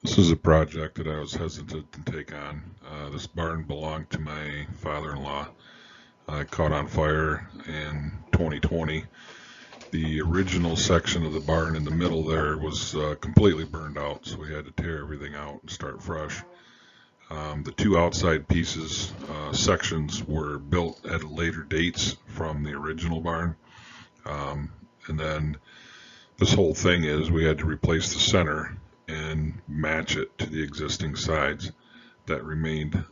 This is a project that I was hesitant to take on. This barn belonged to my father-in-law. It caught on fire in 2020. The original section of the barn in the middle there was completely burned out, so we had to tear everything out and start fresh. The two outside pieces, sections, were built at later dates from the original barn. And then this whole thing is we had to replace the center and match it to the existing sides that remained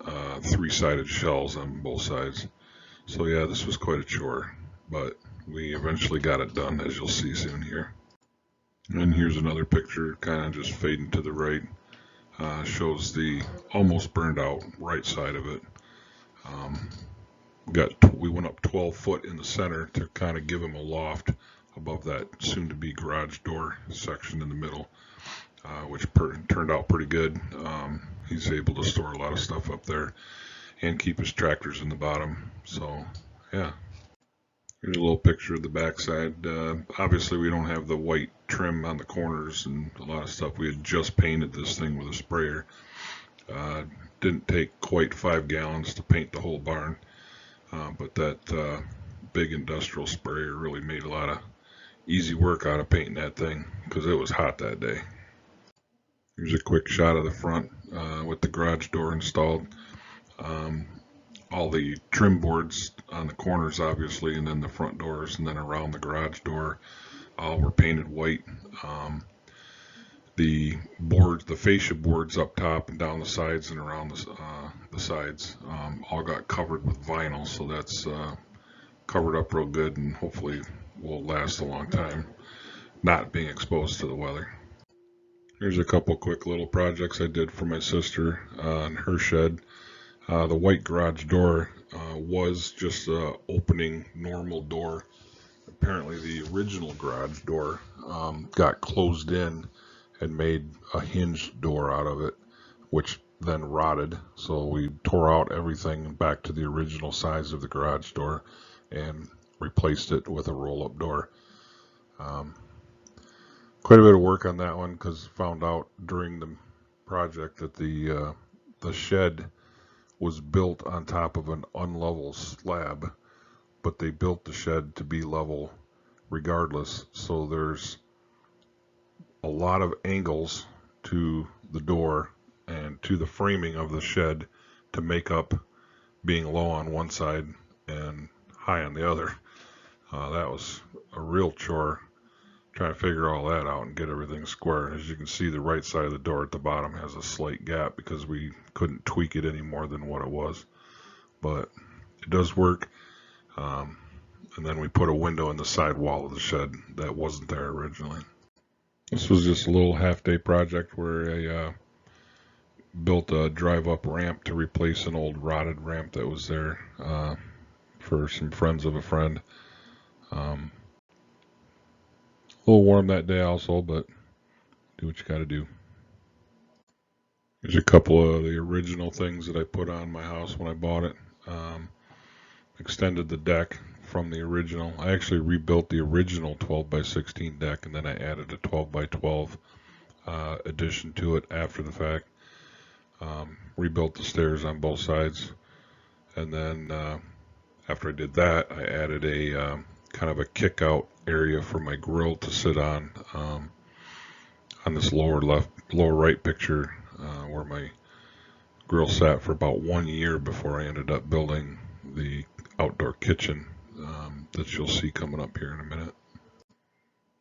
three-sided shells on both sides. So yeah, this was quite a chore, but we eventually got it done, as you'll see soon here. And here's another picture, kind of just fading to the right. Shows the almost burned out right side of it. Um, we went up 12 foot in the center to kind of give him a loft above that soon-to-be garage door section in the middle, which turned out pretty good. He's able to store a lot of stuff up there and keep his tractors in the bottom. So, yeah. Here's a little picture of the backside. Obviously, we don't have the white trim on the corners and a lot of stuff. We had just painted this thing with a sprayer. Didn't take quite 5 gallons to paint the whole barn, but that big industrial sprayer really made a lot of easy work out of painting that thing because it was hot that day. Here's a quick shot of the front with the garage door installed. All the trim boards on the corners, obviously, and then the front doors, and then around the garage door, all were painted white. The boards, the fascia boards up top and down the sides and around the sides, all got covered with vinyl, so that's covered up real good and hopefully will last a long time, not being exposed to the weather. Here's a couple quick little projects I did for my sister in her shed. The white garage door was just an opening normal door. Apparently the original garage door got closed in and made a hinged door out of it, which then rotted. So we tore out everything back to the original size of the garage door and replaced it with a roll-up door. Quite a bit of work on that one because found out during the project that the shed was built on top of an unlevel slab, but they built the shed to be level regardless. So there's a lot of angles to the door and to the framing of the shed to make up being low on one side and high on the other. That was a real chore trying to figure all that out and get everything square. As you can see, the right side of the door at the bottom has a slight gap because we couldn't tweak it any more than what it was. But it does work. And then we put a window in the side wall of the shed that wasn't there originally. This was just a little half-day project where I built a drive-up ramp to replace an old rotted ramp that was there for some friends of a friend. A little warm that day also, but do what you gotta do. Here's a couple of the original things that I put on my house when I bought it. Extended the deck from the original. I actually rebuilt the original 12 by 16 deck and then I added a 12 by 12 addition to it after the fact. Rebuilt the stairs on both sides, and then after I did that, I added a kind of a kick out area for my grill to sit on this lower right picture where my grill sat for about 1 year before I ended up building the outdoor kitchen that you'll see coming up here in a minute.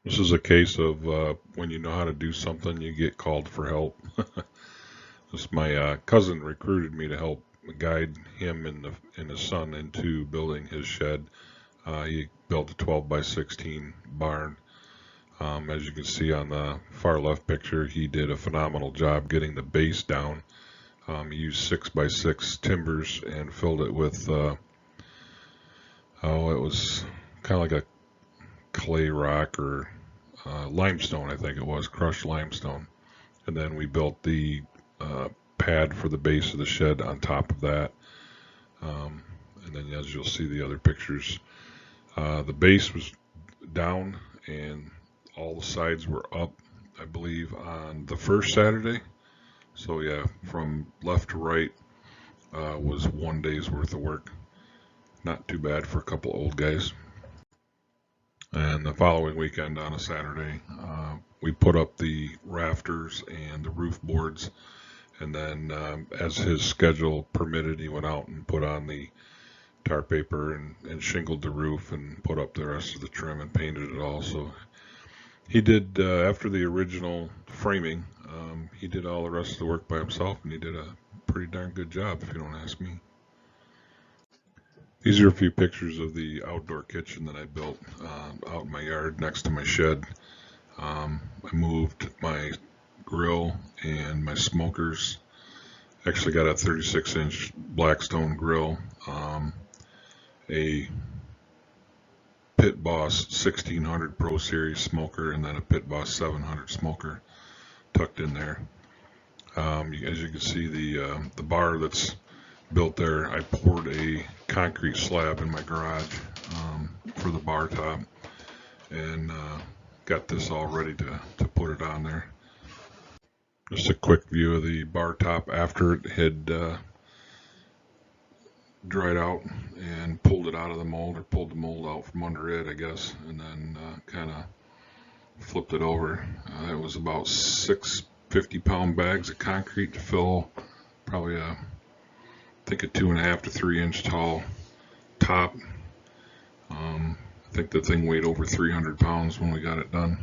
This is a case of when you know how to do something, you get called for help. My cousin recruited me to help guide him and his son into building his shed. He built a 12 by 16 barn. As you can see on the far left picture, he did a phenomenal job getting the base down. He used 6 by 6 timbers and filled it with, it was kind of like a clay rock or limestone, I think it was, crushed limestone. And then we built the pad for the base of the shed on top of that. And then as you'll see the other pictures, the base was down and all the sides were up, I believe, on the first Saturday. So yeah, from left to right was 1 day's worth of work. Not too bad for a couple old guys. And the following weekend on a Saturday, we put up the rafters and the roof boards. And then, as his schedule permitted, he went out and put on the tar paper and shingled the roof and put up the rest of the trim and painted it all. So he did, after the original framing, he did all the rest of the work by himself, and he did a pretty darn good job, if you don't ask me. These are a few pictures of the outdoor kitchen that I built out in my yard next to my shed. I moved my grill and my smokers. Actually got a 36-inch Blackstone grill, a Pit Boss 1600 Pro Series smoker, and then a Pit Boss 700 smoker tucked in there. As you can see, the bar that's built there, I poured a concrete slab in my garage for the bar top, and got this all ready to put it on there. Just a quick view of the bar top after it had dried out, and pulled it out of the mold, or pulled the mold out from under it, I guess, and then kind of flipped it over. It was about 6 50-pound bags of concrete to fill probably I think a 2.5 to 3 inch tall top. I think the thing weighed over 300 pounds when we got it done.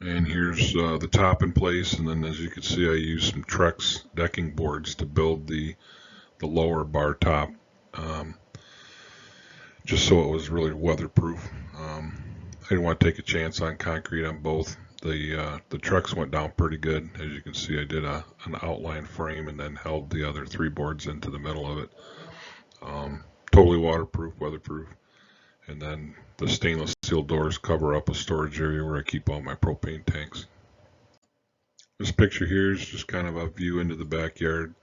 And here's the top in place, and then as you can see, I used some Trex decking boards to build the lower bar top, just so it was really weatherproof. I didn't want to take a chance on concrete on both. The Trex went down pretty good. As you can see, I did an outline frame and then held the other 3 boards into the middle of it. Totally waterproof, weatherproof. And then the stainless steel doors cover up a storage area where I keep all my propane tanks. This picture here is just kind of a view into the backyard.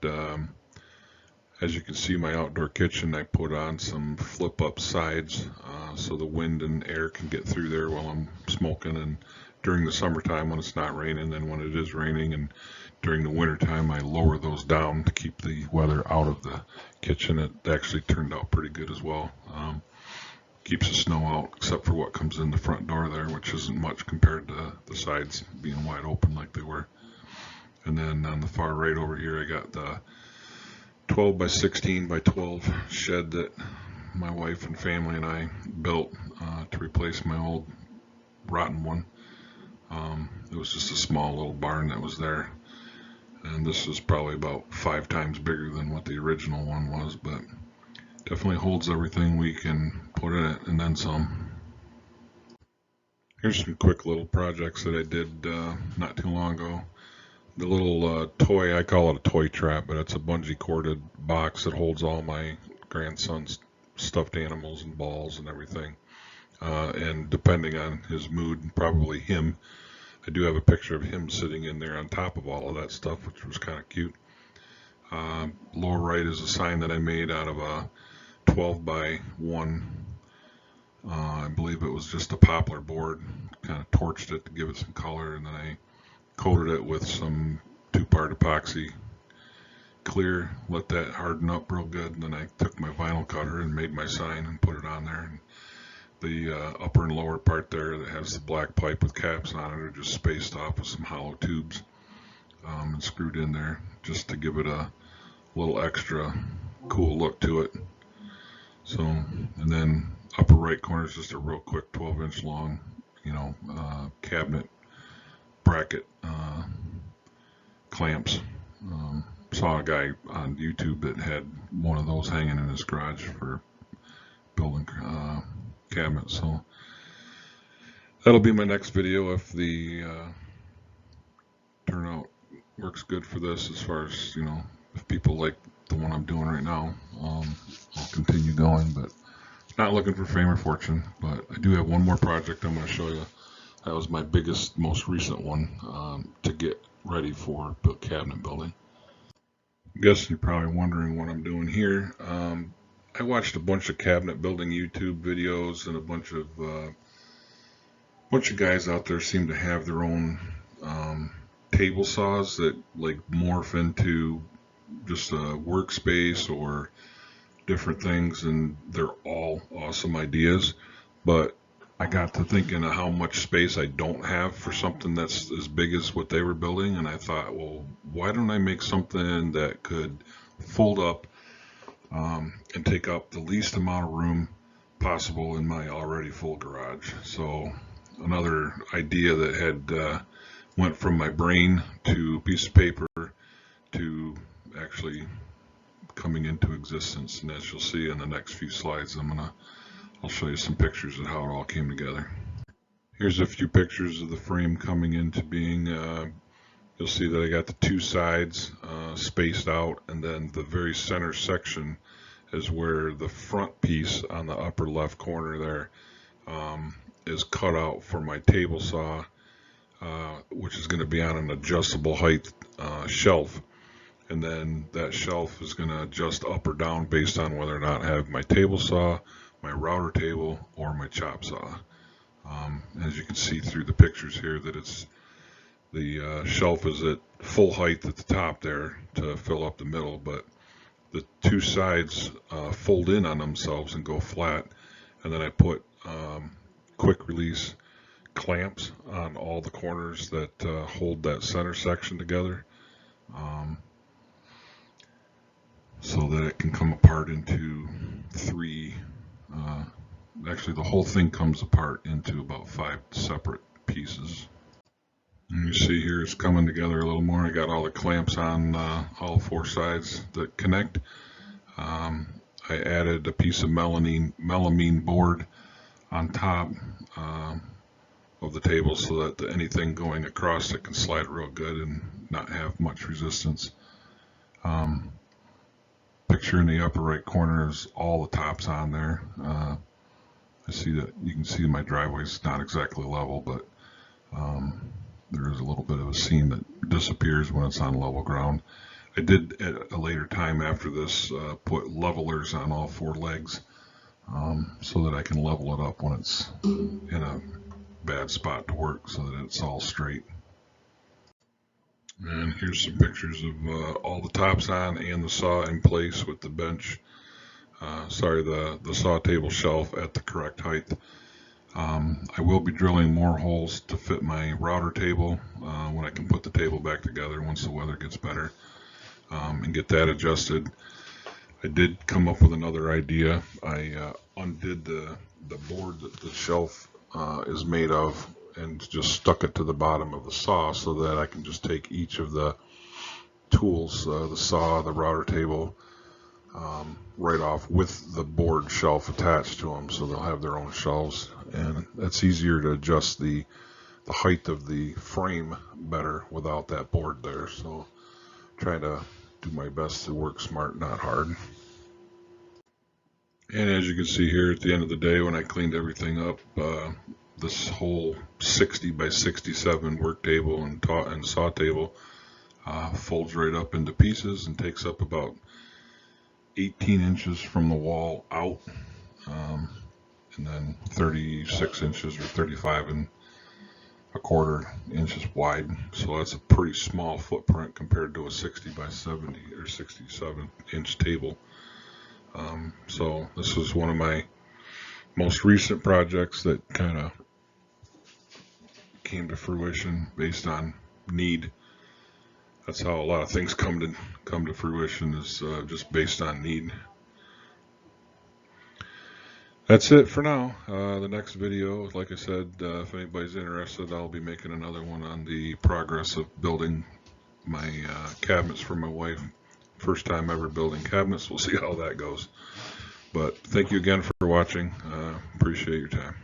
As you can see, my outdoor kitchen, I put on some flip-up sides so the wind and air can get through there while I'm smoking, and during the summertime when it's not raining, and when it is raining, and during the wintertime, I lower those down to keep the weather out of the kitchen. It actually turned out pretty good as well. Keeps the snow out, except for what comes in the front door there, which isn't much compared to the sides being wide open like they were. And then on the far right over here, I got the 12 by 16 by 12 shed that my wife and family and I built to replace my old rotten one. It was just a small little barn that was there, and this is probably about 5 times bigger than what the original one was, but definitely holds everything we can put in it and then some. Here's some quick little projects that I did not too long ago. The little toy, I call it a toy trap, but it's a bungee corded box that holds all my grandson's stuffed animals and balls and everything. And depending on his mood, probably him, I do have a picture of him sitting in there on top of all of that stuff, which was kind of cute. Lower right is a sign that I made out of a 12 by 1. I believe it was just a poplar board. Kind of torched it to give it some color, and then I coated it with some 2-part epoxy clear, let that harden up real good, and then I took my vinyl cutter and made my sign and put it on there. And the upper and lower part there that has the black pipe with caps on it are just spaced off with some hollow tubes and screwed in there just to give it a little extra cool look to it. So, and then upper right corner is just a real quick 12-inch long, cabinet bracket clamps. Saw a guy on YouTube that had one of those hanging in his garage for building cabinets. So that'll be my next video if the turnout works good for this, as far as, if people like the one I'm doing right now. I'll continue going, but not looking for fame or fortune. But I do have one more project I'm going to show you. That was my biggest, most recent one to get ready for cabinet building. I guess you're probably wondering what I'm doing here. I watched a bunch of cabinet building YouTube videos, and a bunch of guys out there seem to have their own table saws that like morph into just a workspace or different things, and they're all awesome ideas. But I got to thinking of how much space I don't have for something that's as big as what they were building, and I thought, well, why don't I make something that could fold up and take up the least amount of room possible in my already full garage. So another idea that had went from my brain to a piece of paper to actually coming into existence. And as you'll see in the next few slides, I'll show you some pictures of how it all came together. Here's a few pictures of the frame coming into being. You'll see that I got the two sides spaced out, and then the very center section is where the front piece on the upper left corner there is cut out for my table saw, which is going to be on an adjustable height shelf. And then that shelf is going to adjust up or down based on whether or not I have my table saw, my router table, or my chop saw. As you can see through the pictures here, that it's the shelf is at full height at the top there to fill up the middle, but the two sides fold in on themselves and go flat. And then I put quick release clamps on all the corners that hold that center section together, so that it can come apart into three. Actually, the whole thing comes apart into about 5 separate pieces. And you see here it's coming together a little more. I got all the clamps on all 4 sides that connect. I added a piece of melamine board on top of the table so that anything going across it can slide real good and not have much resistance. Picture in the upper right corner is all the tops on there. I see that you can see my driveway's not exactly level, but there is a little bit of a seam that disappears when it's on level ground. I did at a later time after this put levelers on all 4 legs so that I can level it up when it's in a bad spot to work, so that it's all straight. And here's some pictures of all the tops on and the saw in place with the bench, the saw table shelf at the correct height. I will be drilling more holes to fit my router table when I can put the table back together once the weather gets better, and get that adjusted. I did come up with another idea. I undid the board that the shelf is made of and just stuck it to the bottom of the saw so that I can just take each of the tools, the saw, the router table, right off with the board shelf attached to them, so they'll have their own shelves, and that's easier to adjust the height of the frame better without that board there. So try to do my best to work smart, not hard. And as you can see here at the end of the day, when I cleaned everything up, this whole 60 by 67 work table and saw table folds right up into pieces and takes up about 18 inches from the wall out, and then 36 inches or 35 1/4 inches wide. So that's a pretty small footprint compared to a 60 by 70 or 67 inch table. So this was one of my most recent projects that kind of came to fruition based on need. That's how a lot of things come to fruition, is just based on need. That's it for now. The next video, like I said, if anybody's interested, I'll be making another one on the progress of building my cabinets for my wife. First time ever building cabinets. We'll see how that goes. But thank you again for watching. Appreciate your time.